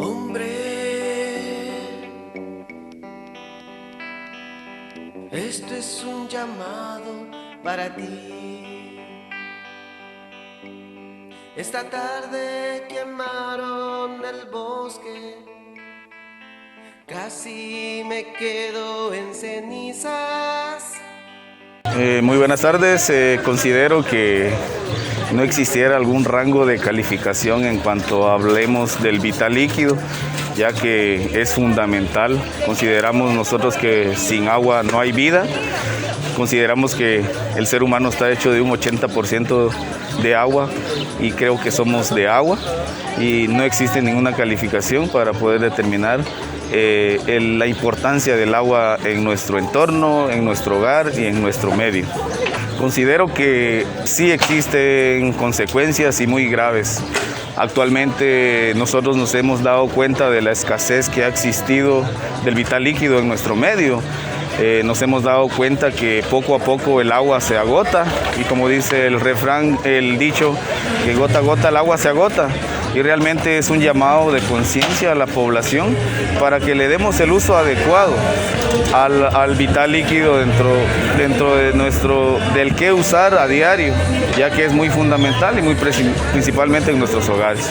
Hombre, esto es un llamado para ti. Esta tarde quemaron el bosque, casi me quedo en cenizas. Muy buenas tardes. Considero que no existiera algún rango de calificación en cuanto hablemos del vital líquido, ya que es fundamental. Consideramos nosotros que sin agua no hay vida. Consideramos que el ser humano está hecho de un 80% de agua y creo que somos de agua y no existe ninguna calificación para poder determinar la importancia del agua en nuestro entorno, en nuestro hogar y en nuestro medio. Considero que sí existen consecuencias y muy graves. Actualmente nosotros nos hemos dado cuenta de la escasez que ha existido del vital líquido en nuestro medio. Nos hemos dado cuenta que poco a poco el agua se agota y como dice el refrán, el dicho, que gota a gota el agua se agota. Y realmente es un llamado de conciencia a la población para que le demos el uso adecuado al vital líquido dentro de del que usar a diario, ya que es muy fundamental y muy principalmente en nuestros hogares.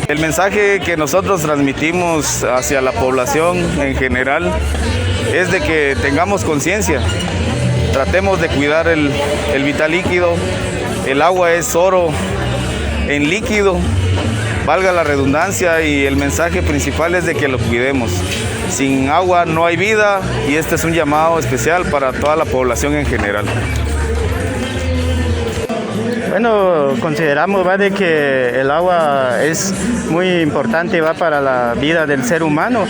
El mensaje que nosotros transmitimos hacia la población en general es de que tengamos conciencia, tratemos de cuidar el vital líquido. El agua es oro en líquido, valga la redundancia, y el mensaje principal es de que lo cuidemos. Sin agua no hay vida y este es un llamado especial para toda la población en general. Bueno, consideramos de que el agua es muy importante para la vida del ser humano.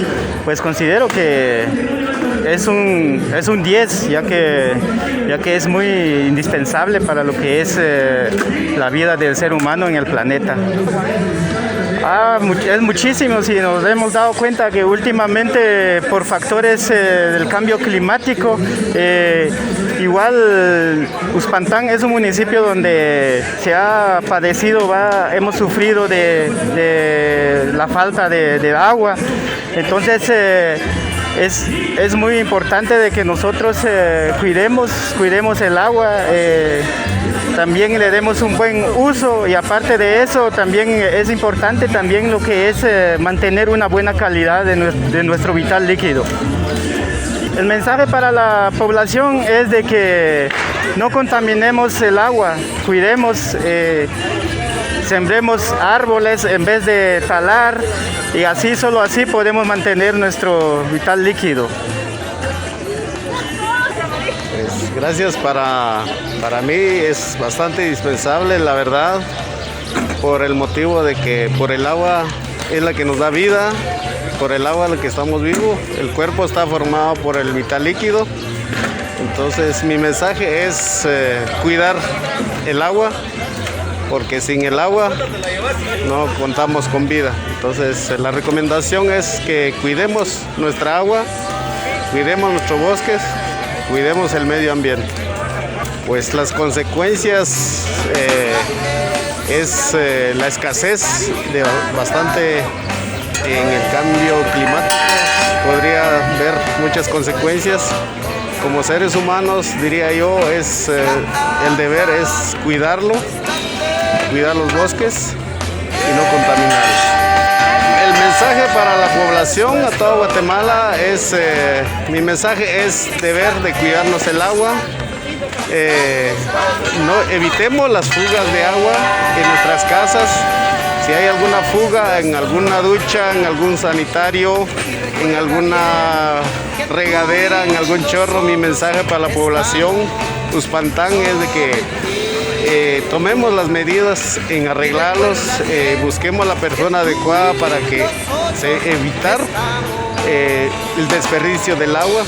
Pues considero que es un 10, ya que es muy indispensable para lo que es la vida del ser humano en el planeta. Es muchísimo, si nos hemos dado cuenta que últimamente por factores del cambio climático, igual Uspantán es un municipio donde se ha padecido, hemos sufrido de la falta de agua. Entonces es muy importante de que nosotros cuidemos el agua, también le demos un buen uso, y aparte de eso también es importante también lo que es mantener una buena calidad de nuestro vital líquido. El mensaje para la población es de que no contaminemos el agua, cuidemos, sembremos árboles en vez de talar, y así, solo así podemos mantener nuestro vital líquido. Pues gracias, para mí es bastante indispensable, la verdad, por el motivo de que por el agua es la que nos da vida, por el agua es la que estamos vivos, el cuerpo está formado por el vital líquido. Entonces mi mensaje es cuidar el agua, porque sin el agua no contamos con vida. Entonces la recomendación es que cuidemos nuestra agua, cuidemos nuestros bosques, cuidemos el medio ambiente. Pues las consecuencias es la escasez de bastante en el cambio climático. Podría haber muchas consecuencias. Como seres humanos, diría yo, el deber es cuidar los bosques y no contaminarlos. El mensaje para la población, a toda Guatemala, mi mensaje es deber de cuidarnos el agua. No evitemos las fugas de agua en nuestras casas. Si hay alguna fuga en alguna ducha, en algún sanitario, en alguna regadera, en algún chorro, mi mensaje para la población Uspantán es de que tomemos las medidas en arreglarlos, busquemos la persona adecuada para que evitar el desperdicio del agua.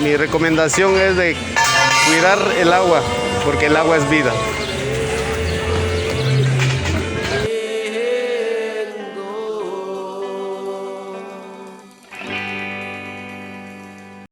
Mi recomendación es de cuidar el agua, porque el agua es vida.